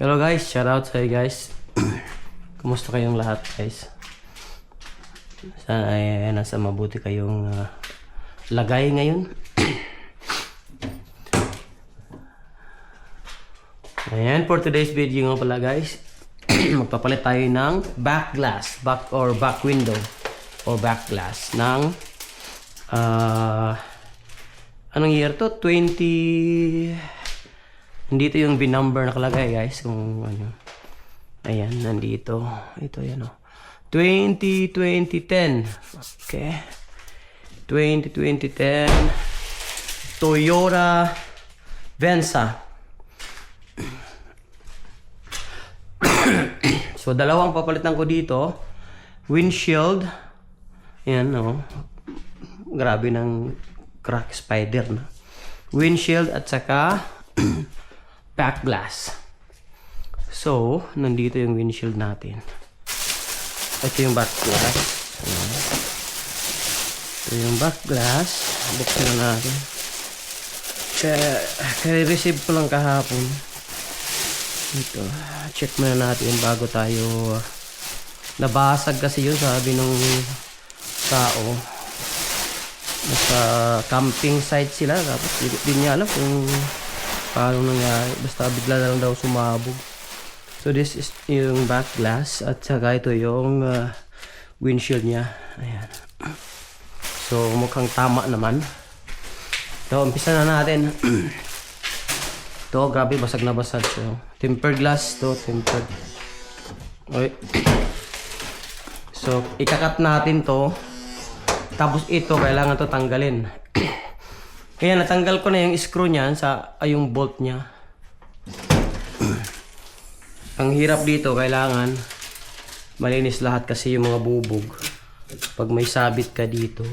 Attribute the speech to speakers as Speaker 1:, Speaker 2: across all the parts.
Speaker 1: Hello guys, shout out sa guys. Kumusta kayong lahat guys? Sana ay nasa mabuti kayong lagay ngayon. Ayan, for today's video nga pala guys, magpapalit tayo ng back glass, back window or back glass ng anong year to? 20 Nandito yung binumber nakalagay guys kung ano. Ayan, nandito. Ito yan oh. 2010. Okay. 2010 Toyota Venza. So dalawang papalitan ko dito. Windshield. Ayan oh. Grabe ng crack spider na. Windshield at saka back glass. So, nandito yung windshield natin. Ito yung back glass. Ito yung back glass. Buksan na natin. Kaya receive ko lang kahapon. Ito. Check muna natin bago tayo nabasag kasi yun sabi nung tao. Nasa camping site sila. Tapos hindi niya alam kung paano nangyari. Basta bigla na lang daw sumabog. So this is yung back glass. At saka ito yung windshield niya. Ayan. So mukhang tama naman. So umpisa na natin. Ito grabe basag na basag. So tempered glass to. Tempered. Okay. So ikakat natin to. Tapos ito kailangan to tanggalin. Kaya natanggal ko na yung screw niyan sa yung bolt niya. Ang hirap dito kailangan malinis lahat kasi yung mga bubog pag may sabit ka dito.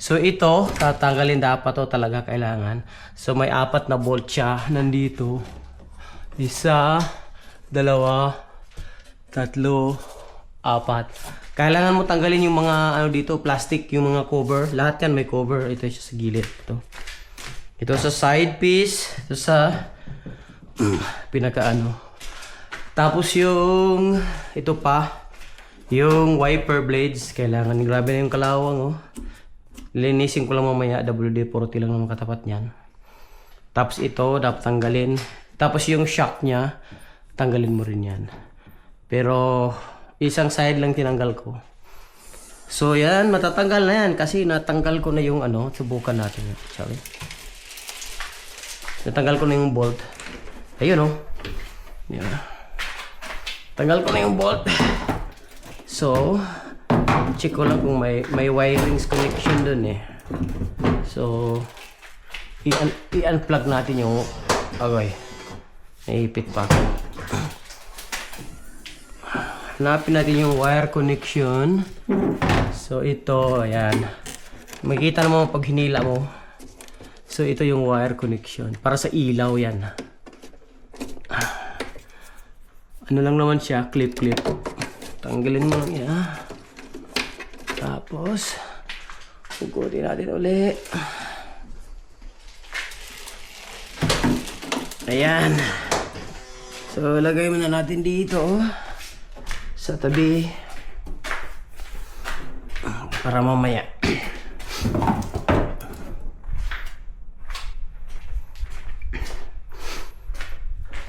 Speaker 1: So ito tatanggalin dapat to talaga kailangan. So may 4 na bolt siya nandito. 1, 2, 3, 4. Kailangan mo tanggalin yung mga ano dito, plastic, yung mga cover. Lahat yan may cover. Ito siya sa gilid. Ito sa side piece. Ito sa pinakaano. Tapos yung ito pa, yung wiper blades. Kailangan. Grabe na yung kalawang. Oh. Linisin ko lang mamaya. WD-40 lang naman katapat niyan. Tapos ito, dapat tanggalin. Tapos yung shock niya, tanggalin mo rin yan. Pero isang side lang tinanggal ko. So yan, matatanggal na yan kasi natanggal ko na yung ano, subukan natin. Sorry. Natanggal ko na yung bolt. Ayun oh. Yan. Tanggal ko na yung bolt. So, check ko lang kung may wirings connection dun eh. So, i-unplug natin yung agay. Naipit pa ako. Hanapin natin yung wire connection. So ito, ayan. Makikita naman pag hinila mo. So ito yung wire connection. Para sa ilaw yan. Ano lang naman siya, clip. Tanggalin mo lang yan. Tapos, hugutin natin uli. Ayan. So lagay muna natin dito. Sa tabi para mamaya.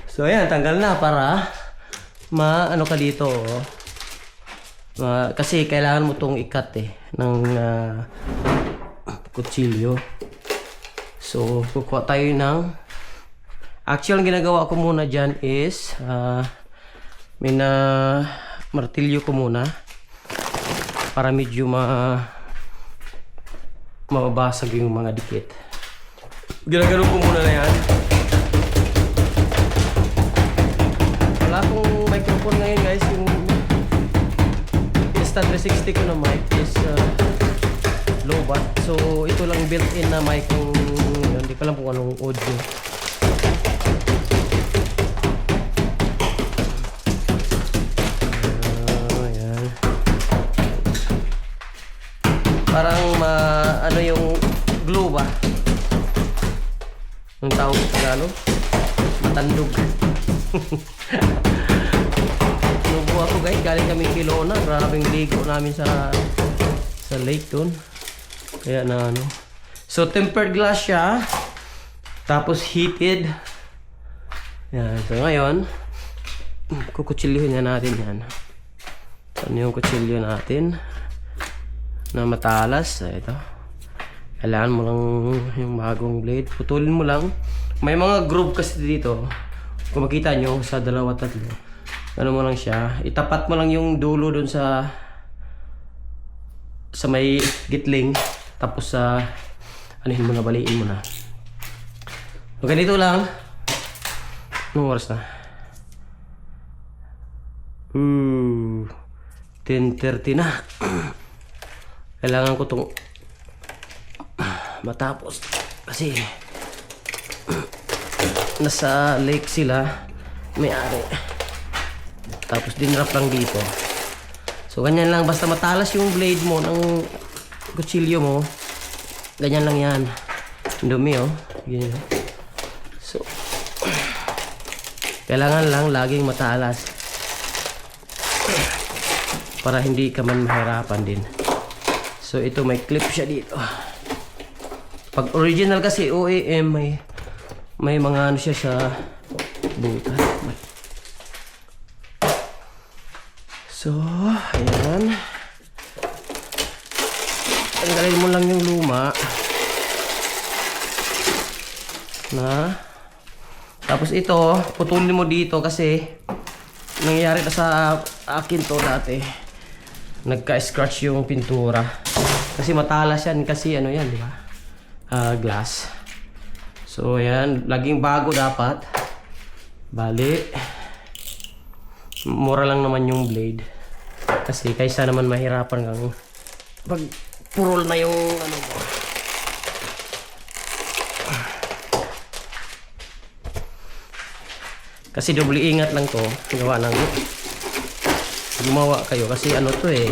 Speaker 1: So ayan, tanggal na para maano ka dito oh. Kasi kailangan mo tong ikat eh ng kutsilyo. So kukuha tayo ng actually ang ginagawa ko muna dyan is martilyo ko muna para medyo mababasag yung mga dikit. Ginagano ko muna na yan. Wala akong microphone ngayon guys. Yung Insta360 ko na mic is low batt. So ito lang built-in na mic yung hindi ko alam kung anong audio. Parang ano yung glue ba? Ang tawag sa Tagalog? Matandog. Nubo ako guys, galing kami Kilona. Grabing ligo namin sa lake dun. Kaya na ano. So tempered glass siya. Tapos heated. Yan. So ngayon, kukutsilyuhin na natin yan. Ano yung kutsilyo natin na matalas. Ito. Kailangan mo lang yung bagong blade. Putulin mo lang. May mga groove kasi dito. Kung makita nyo sa 2-3. Ano mo lang siya. Itapat mo lang yung dulo dun sa may gitling. Tapos anuhin mo na, baliin mo na. So, ganito lang. Anong oras na? 10:30 na. Kailangan ko itong matapos. Kasi nasa lake sila. May-ari. Tapos dinrap lang dito. So ganyan lang. Basta matalas yung blade mo ng kutsilyo mo. Ganyan lang yan. Dumi oh. Ganyan. So kailangan lang laging matalas para hindi ka man mahirapan din. So ito may clip siya dito. Pag original kasi OEM may mga ano siya sa buta. So ayan. Tanggalin mo lang yung luma na. Tapos ito, putulin mo dito kasi nangyayari na sa akin to dati. Nagka-scratch yung pintura. Kasi matalas yan kasi ano yan, di ba? Glass. So ayan, laging bago dapat. Bali, mura lang naman yung blade. Kasi kaysa naman mahirapan kang pag purol na yung ano mo. Kasi doble ingat lang to. Gawa ng gumawa kayo kasi ano to eh,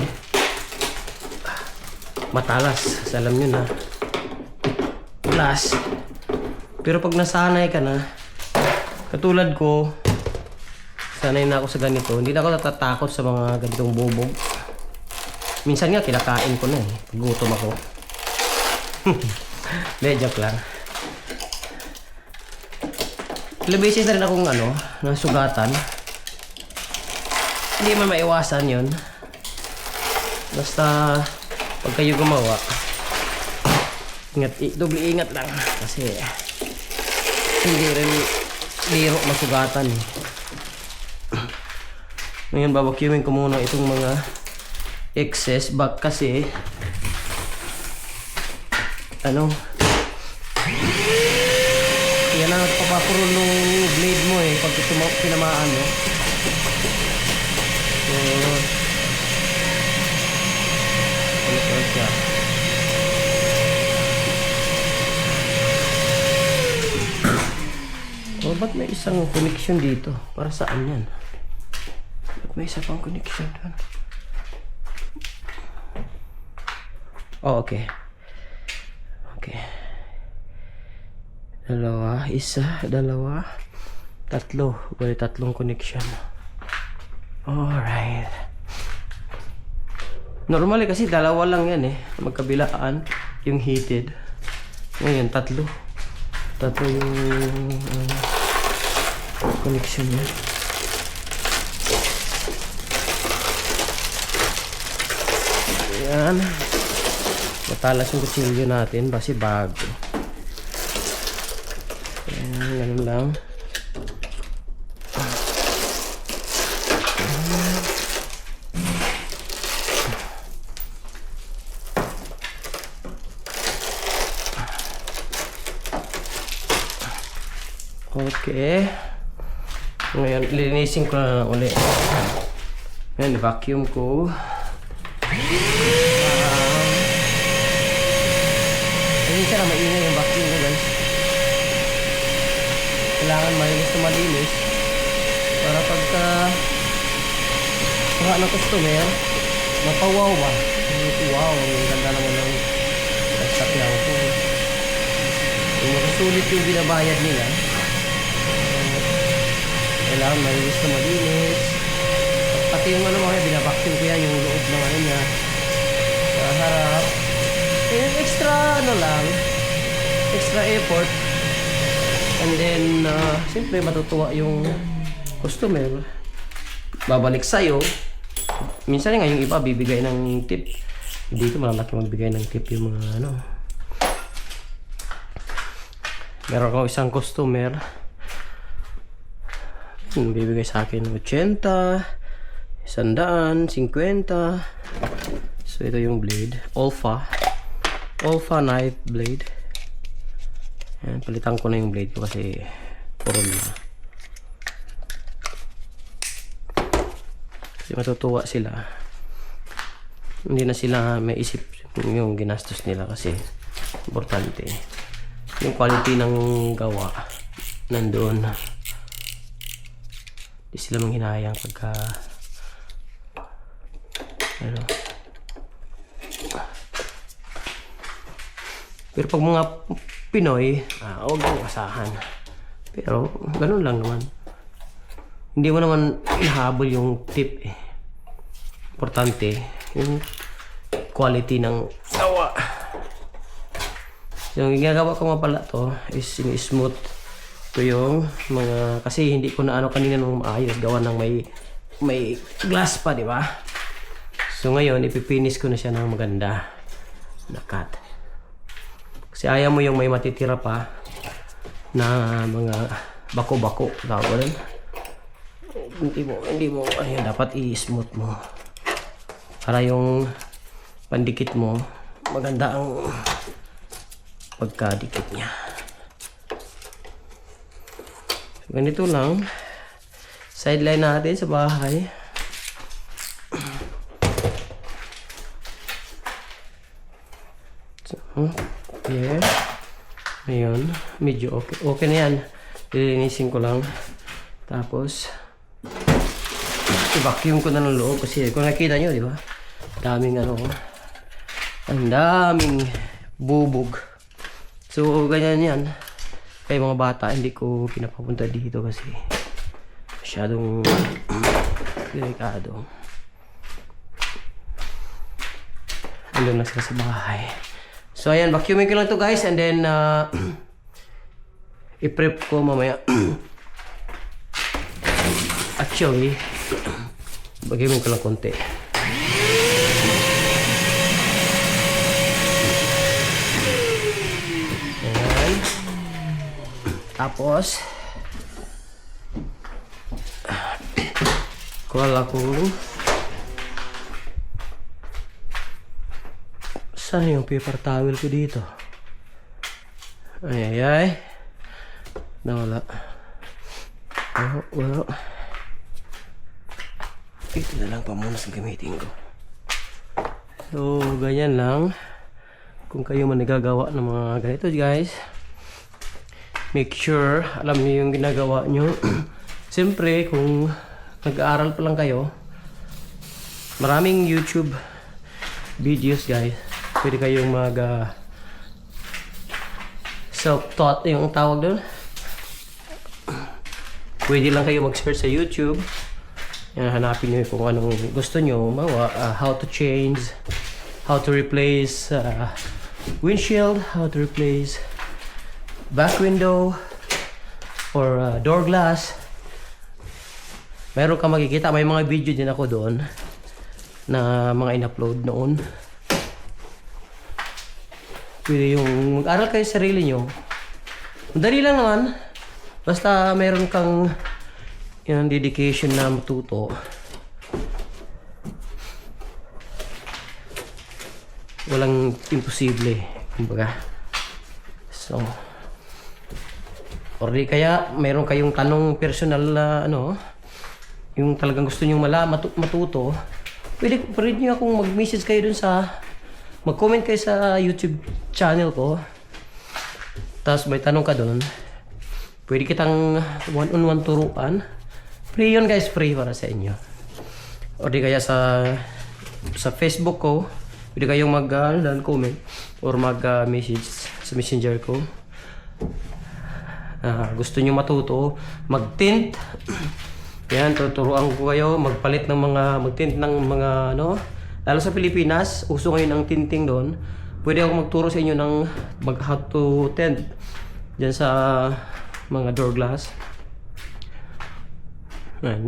Speaker 1: matalas. Alam nyo na, glass. Pero pag nasanay ka na, katulad ko, sanay na ako sa ganito, hindi na ako natatakot sa mga ganitong bubog. Minsan nga kinakain ko na eh, pag gutom ako. De, joke lang. Ilang beses na rin akong ano, nasugatan. Hindi man maiwasan yun. Basta pag kayo gumawa, doble ingat lang. Kasi hindi rin biro masugatan eh. Ngayon babacuumin ko muna itong mga excess back kasi ano, yan ang papapurol ng blade mo eh pag pinamaan mo. So ano siya. Oh, ba't may isang connection dito? Para saan yan? Ba't may isa pang connection doon? Oh, okay. Okay. Dalawa, isa, dalawa, tatlo. Bali tatlong connection. Alright. Normally kasi dalawa lang yan eh. Magkabilaan yung heated. Ngayon, tatlo. Tatlo yung connection niya. Ayan. Matalas yung kutsilyo natin kasi bago. Ayan, ganun lang. Okay. Ngayon, linisin ko na ulit. Ngayon, vacuum ko. Ayun siya na maingay yung vacuum ko, guys. Kailangan malinis na malinis para pagka kuha ng customer, mapawaw ba? Wow, ang ganda naman ng sakyaw ko. Kung makasulit yung binabayad nila, Kailangan malinis na malinis. Pati yung ano mga binabaksin ko yan, yung loob ng ano niya. Sa harap. Eh, extra ano lang. Extra effort. And then, siyempre matutuwa yung customer. Babalik sa'yo. Minsan nga yung iba bibigay ng tip. Hindi ko malalaki magbigay ng tip yung mga ano. Meron akong isang customer. Bibigay sa akin 80, 100, 50. So ito yung blade. Olfa knife blade. Ayan, palitan ko na yung blade ko kasi puro na. Kasi matutuwa sila. Hindi na sila may isip yung ginastos nila kasi importante yung quality ng gawa nandoon. Hindi sila manghinayang pagka ano. Pero pag mga Pinoy, huwag mong asahan. Pero ganun lang naman. Hindi mo naman inahabol yung tip eh. Importante yung quality ng gawa. Yung ginagawa ko nga pala to is smooth ko yung mga, kasi hindi ko na ano kanina nung maayos gawa ng may glass pa, di ba? So ngayon ipipinis ko na siya ng maganda na cut. Kasi ayaw mo yung may matitira pa na mga bako-bako tawag rin. Hindi mo ayun, dapat i-smooth mo para yung pandikit mo maganda ang pagkadikit niya. So, ganito lang sideline natin sa bahay. So, yeah. Ayun, medyo okay na yan. Lilinisin ko lang. Tapos i-vacuum ko na ng loob kasi kung nakita nyo, di ba? Daming ano, ang daming bubog. So ganyan yan. Kaya mga bata hindi ko pinapapunta dito kasi masyadong delikado. Andun na sila sa bahay. So ayan, vacuuming ko lang to guys and then i-prep ko mamaya. Actually, vacuuming ko lang konti. Ayan. Tapos kuha ko saan yung paper towel ko dito? Ay nawala. Wala. Ito na lang pamunas ang gamitin ko. So ganyan lang. Kung kayo man nagagawa ng mga ganito guys, make sure alam niyo yung ginagawa nyo. Siyempre kung nag-aaral pa lang kayo, maraming YouTube videos guys. Pwede kayong mag self-taught yung tawag doon. Pwede lang kayo mag-search sa YouTube. Yan, hanapin nyo kung anong gusto nyo. How to change, how to replace windshield, how to replace back window or door glass. Meron ka makikita, may mga video din ako doon na mga in-upload noon. Pwede yung mag-aral kayo sa sarili nyo. Madali lang naman. Basta meron kang yung dedication na matuto. Walang imposible. Kumbaga. So, or di kaya meron kayong tanong personal na ano, yung talagang gusto nyo matuto, pwede nyo akong mag-message kayo dun sa mag-comment kayo sa YouTube channel ko. Tapos may tanong ka doon. Pwede kitang one-on-one turuan. Free yun guys, free para sa inyo. O di kaya sa Facebook ko, pwede kayong mag-comment or mag-message sa messenger ko. gusto nyo matuto mag-tint, yan, tuturuan ko kayo magpalit ng mag-tint ng mga ano, lalo sa Pilipinas, uso ngayon ang tinting doon. Pwede ako magturo sa inyo ng how to tint dyan sa mga door glass.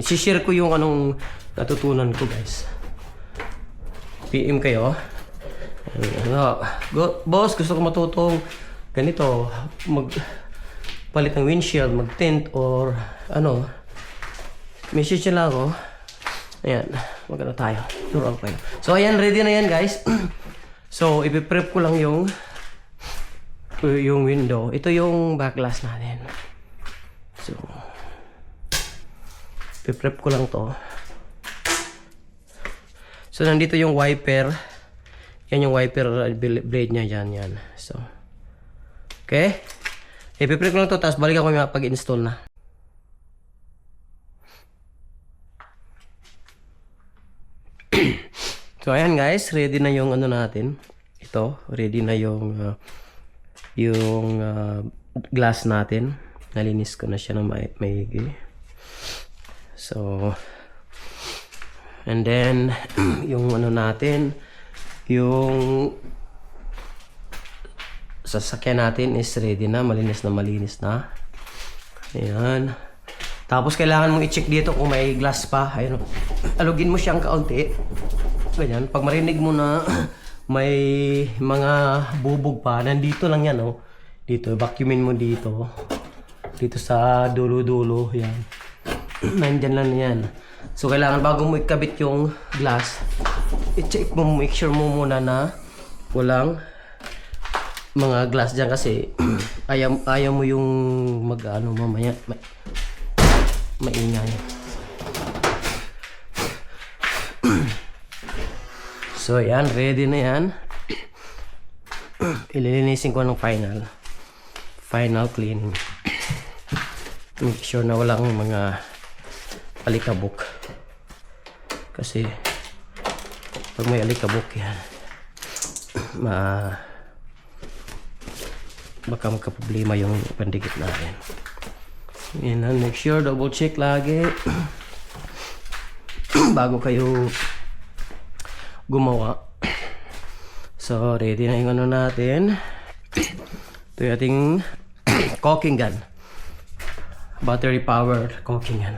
Speaker 1: Share ko yung anong natutunan ko, guys. PM kayo. Boss, gusto ko matutong ganito, magpalit ng windshield, mag-tint or ano, message nyo lang ako. Ayan, magano tayo, turuan ko kayo. So ayan, ready na yan, guys. So ipiprep ko lang yung window. Ito yung back glass natin. So ipiprep ko lang to. So nandito yung wiper. Yan yung wiper blade niya dyan, yan. So, okay. Ipiprep ko lang to, tapos balik ako pag-install na. So, ayan guys, ready na yung ano natin. Ito, ready na yung glass natin. Nalinis ko na siya ng maigi. So, and then, yung ano natin, yung sasakyan natin is ready na, malinis na. Ayan. Tapos kailangan mong i-check dito kung may glass pa. Ayun. Alugin mo siyang kaunti. Ganyan. Pag marinig mo na may mga bubog pa, nandito lang yan, oh. Dito, vacuumin mo dito. Dito sa dulo-dulo, yan. Nandyan lang yan. So kailangan bago mo ikabit yung glass, i-check mo, make sure mo muna na walang mga glass dyan kasi ayaw mo yung mag-ano mamaya maingay. So yan, ready na yan. Ililinisin ko ng final cleaning. Make sure na walang mga alikabok. Kasi pag may alikabok yan, baka magka-problema yung pandikit natin. Yan, make sure double check lagi bago kayo gumawa. So ready na yung ano natin. Ito yung ating caulking gun, battery powered caulking gun.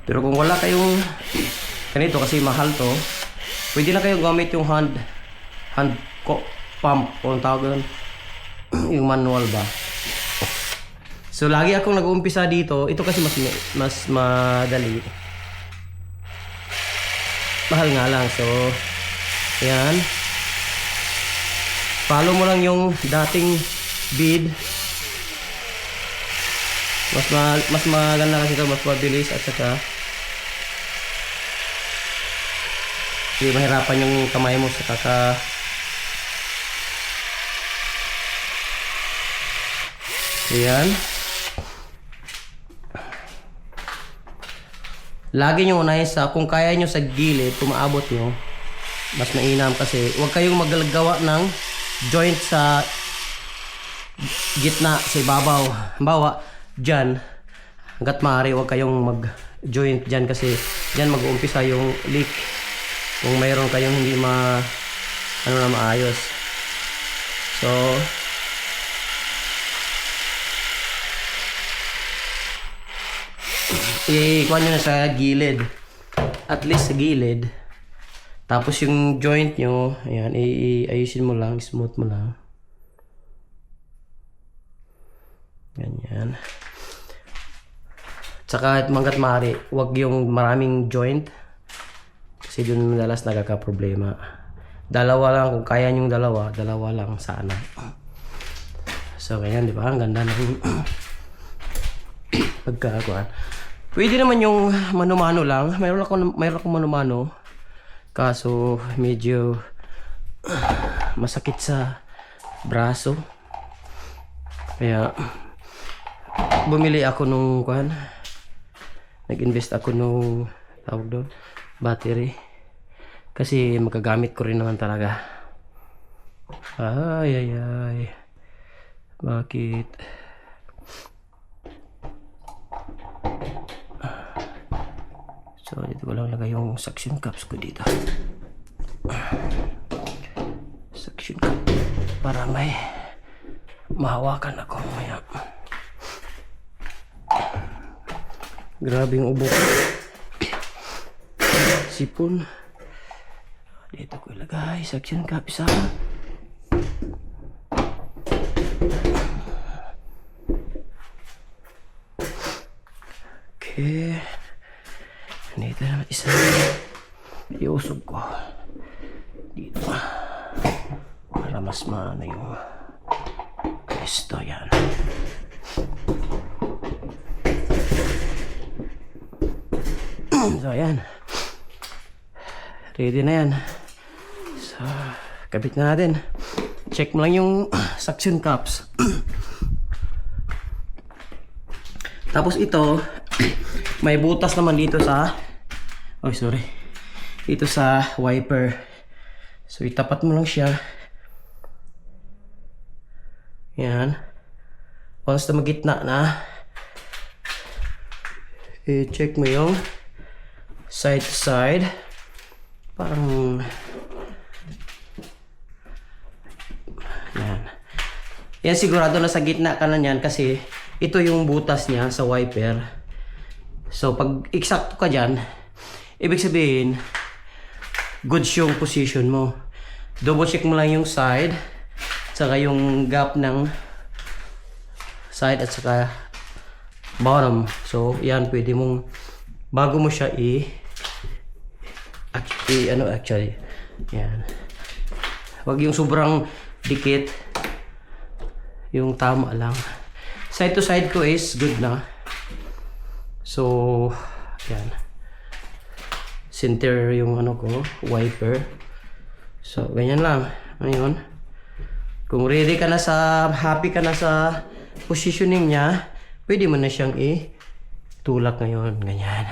Speaker 1: Pero kung wala kayong ganito kasi mahal to, pwede na kayong gamit yung hand pump o ang tawag doon, yung manual ba. So lagi akong nag-uumpisa dito. Ito kasi mas madali, mahal nga lang. So yan, follow mo lang yung dating bead. Mas maganda kasi ito, mas mabilis at saka hindi mahirapan yung kamay mo sa ayan. Lagi nyo unahin sa, kung kaya nyo sa gilid, kung maabot nyo, mas mainam kasi huwag kayong maglagawa ng joint sa gitna, sa ibabaw. Halimbawa, dyan, hanggat maaari huwag kayong mag-joint dyan kasi dyan mag-uumpisa yung leak. Kung mayroon kayong hindi maayos. So, ikuha nyo na sa gilid. At least sa gilid. Tapos yung joint nyo, ayan, ayusin mo lang, smooth mo lang. Ganyan. Tsaka hanggat maaari, huwag yung maraming joint. Kasi doon madalas nagkakaproblema. Dalawa lang, kung kaya nyong dalawa lang sana. So ganyan, di ba? Ang ganda ng pagkakakuan. Pwede naman yung mano-mano lang. Mayroon akong mano-mano. Kaso medyo masakit sa braso. Kaya bumili ako nung nag-invest ako nung tawag doon, battery. Kasi magagamit ko rin naman talaga. Ay, ay, ay. Bakit? So, dito ko lang lagay yung suction cups ko dito. Suction cup. Para may mahawakan ako mamaya. Grabe yung ubo ko. Sipon. Dito ko ilagay. Suction cup isa. Okay. Dito naman isa. Iusog ko. Dito. Para mas maano yung pwesto yan. So, ayan. Ready na yan. So, kabit na natin. Check mo lang yung suction cups. Tapos ito, may butas naman dito sa dito sa wiper. So itapat mo lang siya. Yan. Once na magitna na, i-check mo yung side to side. Parang yan. Yan, sigurado na sa gitna ka na yan kasi ito yung butas niya sa wiper. So, pag eksakto ka dyan, ibig sabihin, goods yung position mo. Double check mo lang yung side, saka yung gap ng side at saka bottom. So, yan, pwede mong, bago mo siya actually, yan. Wag yung sobrang dikit, yung tama lang. Side to side ko is good na. So, yan. Center yung ano ko, wiper. So, ganyan lang. Ngayon, kung ready ka na happy ka na sa positioning niya, pwede mo na siyang itulak ngayon. Ganyan.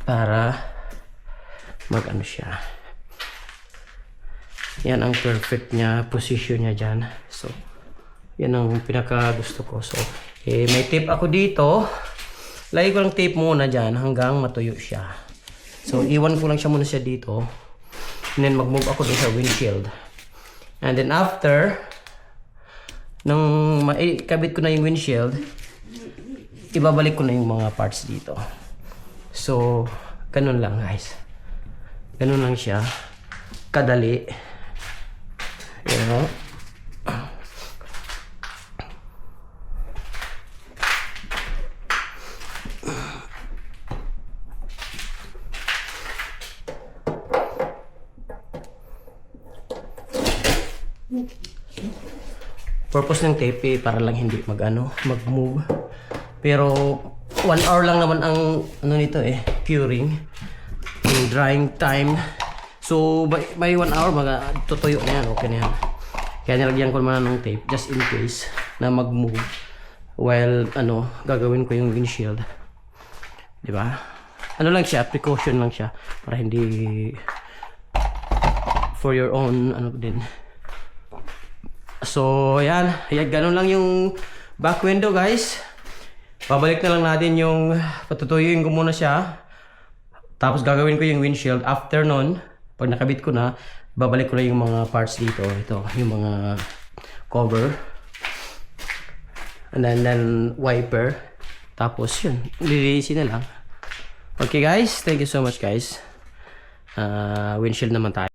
Speaker 1: Para mag-ano siya. Yan ang perfect niya, position niya dyan. So, yan ang pinaka gusto ko. So, may tape ako dito. Lagay ko lang tape muna dyan hanggang matuyo siya. So, iwan ko lang siya muna siya dito. And then, mag-move ako dun sa windshield. And then, after, nung maikabit ko na yung windshield, ibabalik ko na yung mga parts dito. So, ganun lang guys. Ganun lang siya. Kadali. Yan. Purpose ng tape para lang hindi mag-move. Pero 1 hour lang naman ang nito curing. Yung drying time. So by 1 hour tutuyo na yan, okay na yan. Kaya nilagyan ko naman ng tape just in case na mag-move while gagawin ko yung windshield. 'Di ba? Ano lang siya, precaution lang siya para hindi for your own din. So, yan, ganun lang yung back window, guys. Babalik na lang natin yung patutuyuin ko muna siya. Tapos gagawin ko yung windshield. After nun, pag nakabit ko na, babalik ko na yung mga parts dito. Ito, yung mga cover. And then wiper. Tapos yun, lilinisin na lang. Okay guys, thank you so much guys. Windshield naman tayo.